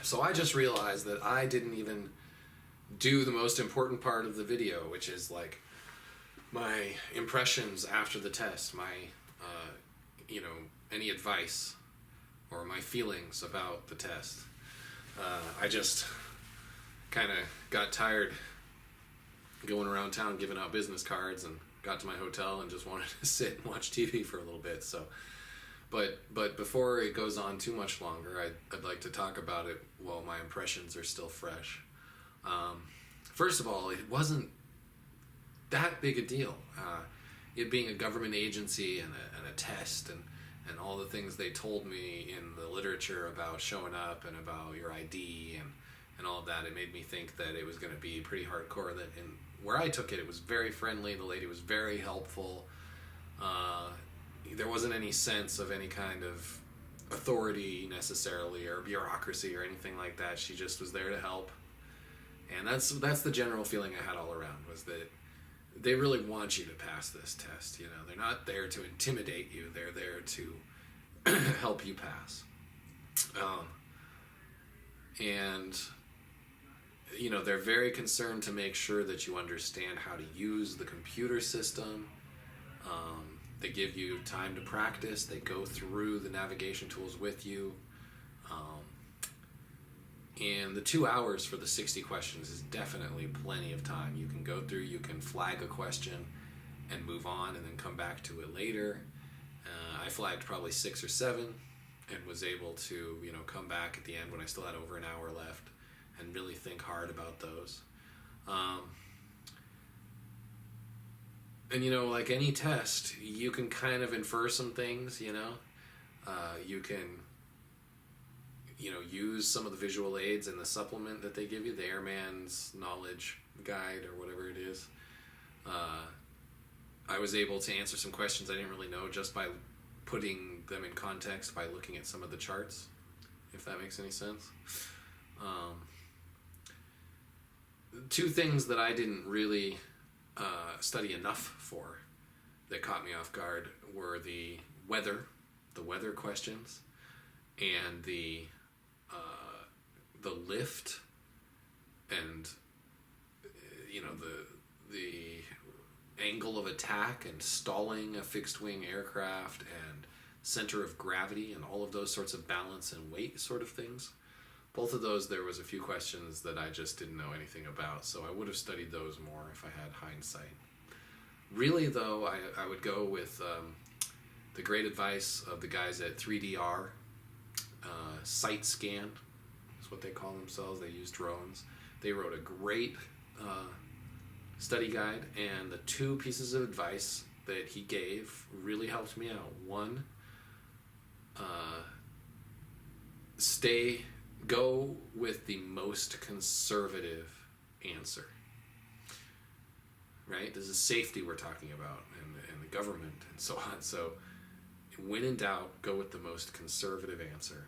So I just realized that I didn't even do the most important part of the video, which is like my impressions after the test, my, any advice or my feelings about the test. I just kind of got tired going around town giving out business cards and got to my hotel and just wanted to sit and watch TV for a little bit. So, but before it goes on too much longer, I'd like to talk about it while my impressions are still fresh. First of all, it wasn't that big a deal. It being a government agency and a test and all the things they told me in the literature about showing up and about your ID and all of that, it made me think that it was going to be pretty hardcore. And where I took it, it was very friendly. The lady was very helpful. There wasn't any sense of any kind of authority necessarily or bureaucracy or anything like that. She just was there to help. And that's the general feeling I had all around, was that they really want you to pass this test. They're not there to intimidate you. They're there to help you pass. And they're very concerned to make sure that you understand how to use the computer system. They give you time to practice. They go through the navigation tools with you. And the 2 hours for the 60 questions is definitely plenty of time. You can go through, you can flag a question and move on and then come back to it later. I flagged probably 6 or 7 and was able to, come back at the end when I still had over an hour left and really think hard about those. And like any test, you can kind of infer some things, you can use some of the visual aids in the supplement that they give you, the Airman's Knowledge Guide or whatever it is. I was able to answer some questions I didn't really know just by putting them in context by looking at some of the charts, if that makes any sense. Two things that I didn't really study enough for that caught me off guard were the weather questions, and the lift, and the angle of attack and stalling a fixed wing aircraft and center of gravity and all of those sorts of balance and weight sort of things. Both of those, there was a few questions that I just didn't know anything about, so I would have studied those more if I had hindsight. Really, though, I would go with the great advice of the guys at 3DR. Sight Scan is what they call themselves. They use drones. They wrote a great study guide, and the 2 pieces of advice that he gave really helped me out. One, go with the most conservative answer. Right? This is safety we're talking about, and the government and so on. So when in doubt, go with the most conservative answer.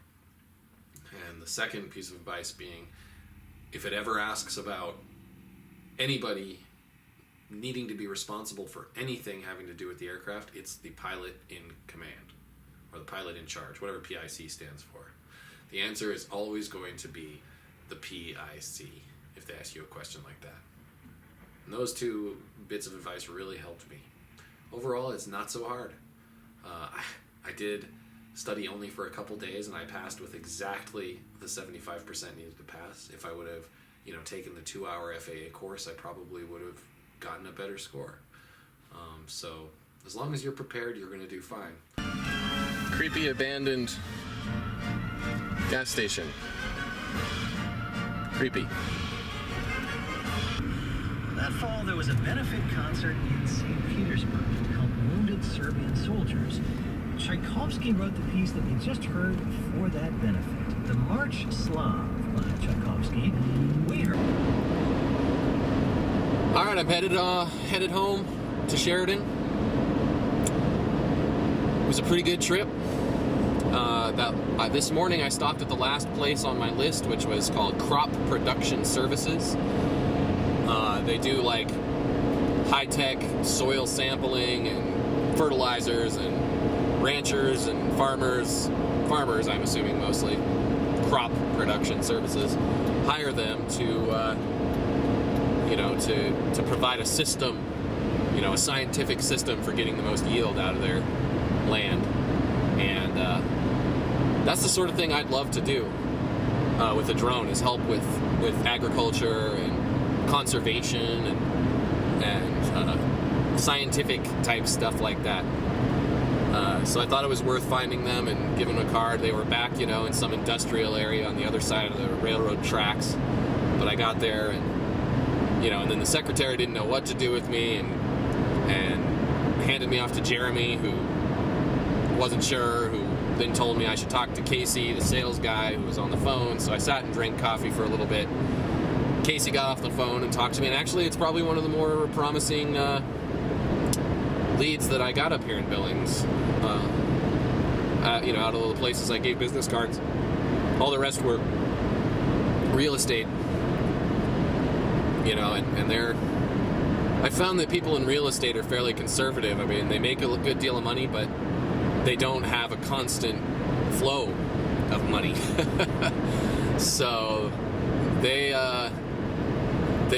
And the second piece of advice being, if it ever asks about anybody needing to be responsible for anything having to do with the aircraft, it's the pilot in command, or the pilot in charge, whatever PIC stands for. The answer is always going to be the PIC if they ask you a question like that. And those 2 bits of advice really helped me. Overall, it's not so hard. I did study only for a couple days, and I passed with exactly the 75% needed to pass. If I would have, taken the 2-hour FAA course, I probably would have gotten a better score. So as long as you're prepared, you're going to do fine. Creepy abandoned gas station. Creepy. That fall, there was a benefit concert in St. Petersburg to help wounded Serbian soldiers. Tchaikovsky wrote the piece that we just heard for that benefit, the March Slav by Tchaikovsky. We heard. All right, I'm headed home to Sheridan. It was a pretty good trip. This morning I stopped at the last place on my list, which was called Crop Production Services. They do like high-tech soil sampling and fertilizers and ranchers and farmers, I'm assuming mostly, crop production services hire them to to provide a system, a scientific system for getting the most yield out of their land. And that's the sort of thing I'd love to do with a drone, is help with agriculture and conservation and scientific type stuff like that. So I thought it was worth finding them and giving them a card. They were back, in some industrial area on the other side of the railroad tracks. But I got there, and and then the secretary didn't know what to do with me, and handed me off to Jeremy, who wasn't sure, who then told me I should talk to Casey, the sales guy, who was on the phone. So I sat and drank coffee for a little bit. Casey got off the phone and talked to me, and actually it's probably one of the more promising leads that I got up here in Billings. Out of all the places I gave business cards, all the rest were real estate. I found that people in real estate are fairly conservative. I mean, they make a good deal of money, but they don't have a constant flow of money. So they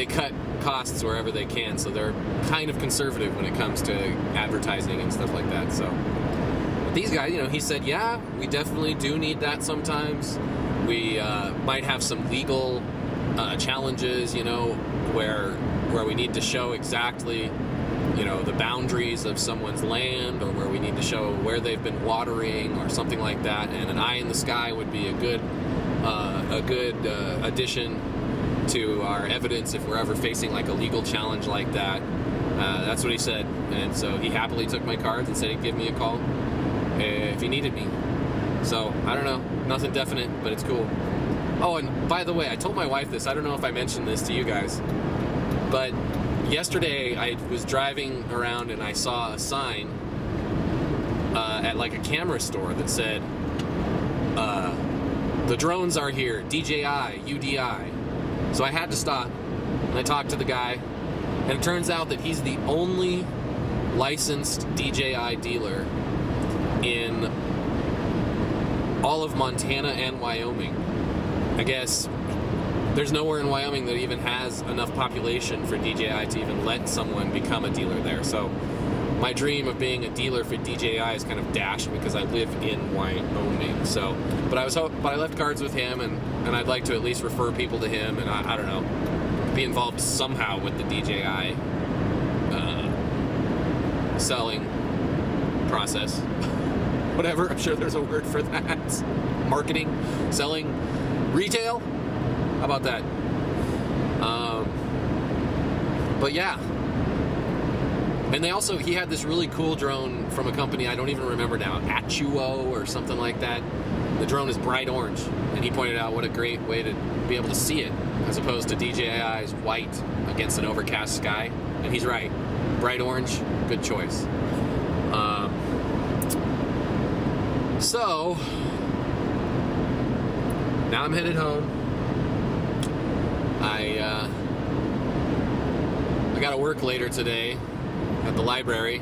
cut costs wherever they can. So they're kind of conservative when it comes to advertising and stuff like that. So but these guys, he said, yeah, we definitely do need that sometimes. We might have some legal challenges, where we need to show exactly, the boundaries of someone's land, or where we need to show where they've been watering or something like that. And an eye in the sky would be a good addition to our evidence if we're ever facing like a legal challenge like that. That's what he said. And so he happily took my cards and said he'd give me a call if he needed me. So I don't know, nothing definite, but it's cool. Oh, and by the way, I told my wife this. I don't know if I mentioned this to you guys, but yesterday I was driving around and I saw a sign at like a camera store that said, the drones are here, DJI, UDI. So I had to stop, and I talked to the guy, and it turns out that he's the only licensed DJI dealer in all of Montana and Wyoming. I guess there's nowhere in Wyoming that even has enough population for DJI to even let someone become a dealer there. So my dream of being a dealer for DJI is kind of dashed because I live in Wyoming. So, but I left cards with him, and I'd like to at least refer people to him, and I don't know, be involved somehow with the DJI selling process. Whatever, I'm sure there's a word for that. Marketing, selling, retail. How about that? But yeah. And he had this really cool drone from a company I don't even remember now, Atuo or something like that. The drone is bright orange, and he pointed out what a great way to be able to see it, as opposed to DJI's white against an overcast sky. And he's right. Bright orange, good choice. So now I'm headed home. I got to work later today at the library,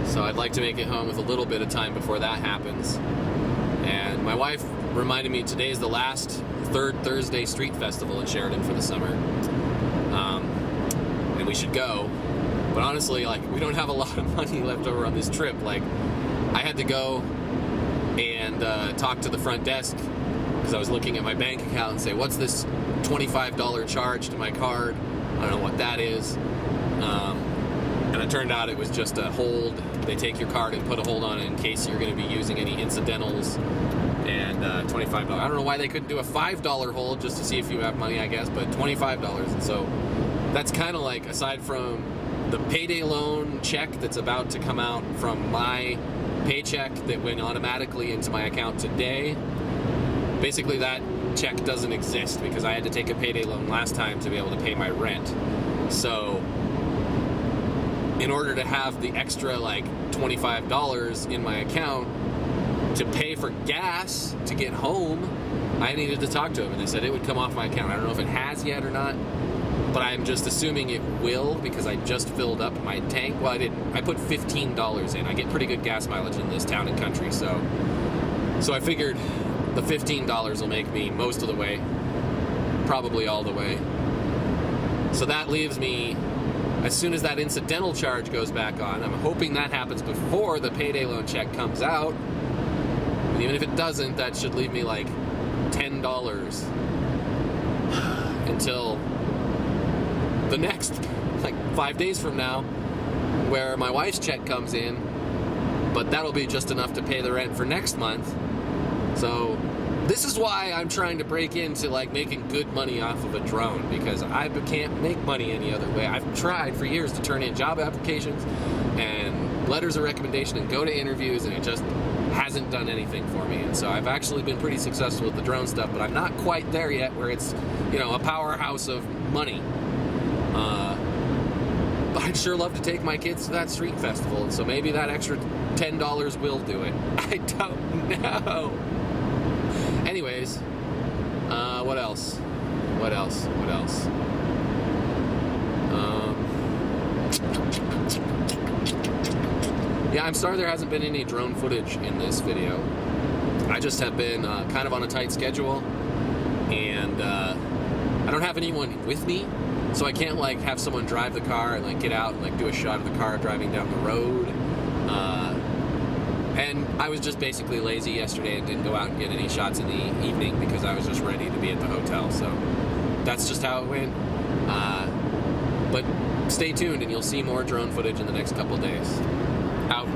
so I'd like to make it home with a little bit of time before that happens. And my wife reminded me today's the last third Thursday street festival in Sheridan for the summer, and we should go. But honestly, we don't have a lot of money left over on this trip. I had to go and talk to the front desk because I was looking at my bank account and say, what's this $25 charge to my card? I don't know what that is. And it turned out it was just a hold. They take your card and put a hold on it in case you're going to be using any incidentals. And $25. I don't know why they couldn't do a $5 hold just to see if you have money, I guess, but $25. And so that's kind of like, aside from the payday loan check that's about to come out from my paycheck that went automatically into my account today, basically that check doesn't exist because I had to take a payday loan last time to be able to pay my rent. So in order to have the extra $25 in my account to pay for gas to get home, I needed to talk to them, and they said it would come off my account. I don't know if it has yet or not, but I'm just assuming it will because I just filled up my tank. Well, I didn't. I put $15 in. I get pretty good gas mileage in this town and country, so I figured the $15 will make me most of the way, probably all the way. So that leaves me, as soon as that incidental charge goes back on, I'm hoping that happens before the payday loan check comes out. And even if it doesn't, that should leave me like $10 until the next, like 5 days from now, where my wife's check comes in, but that'll be just enough to pay the rent for next month. So this is why I'm trying to break into like making good money off of a drone, because I can't make money any other way. I've tried for years to turn in job applications and letters of recommendation and go to interviews, and it just hasn't done anything for me. And so I've actually been pretty successful with the drone stuff, but I'm not quite there yet where it's, a powerhouse of money. But I'd sure love to take my kids to that street festival, and so maybe that extra $10 will do it. I don't know. Anyways, what else? Yeah, I'm sorry there hasn't been any drone footage in this video. I just have been kind of on a tight schedule, and I don't have anyone with me, so I can't like have someone drive the car and like get out and like do a shot of the car driving down the road. And I was just basically lazy yesterday and didn't go out and get any shots in the evening because I was just ready to be at the hotel. So that's just how it went. But stay tuned and you'll see more drone footage in the next couple of days. Out.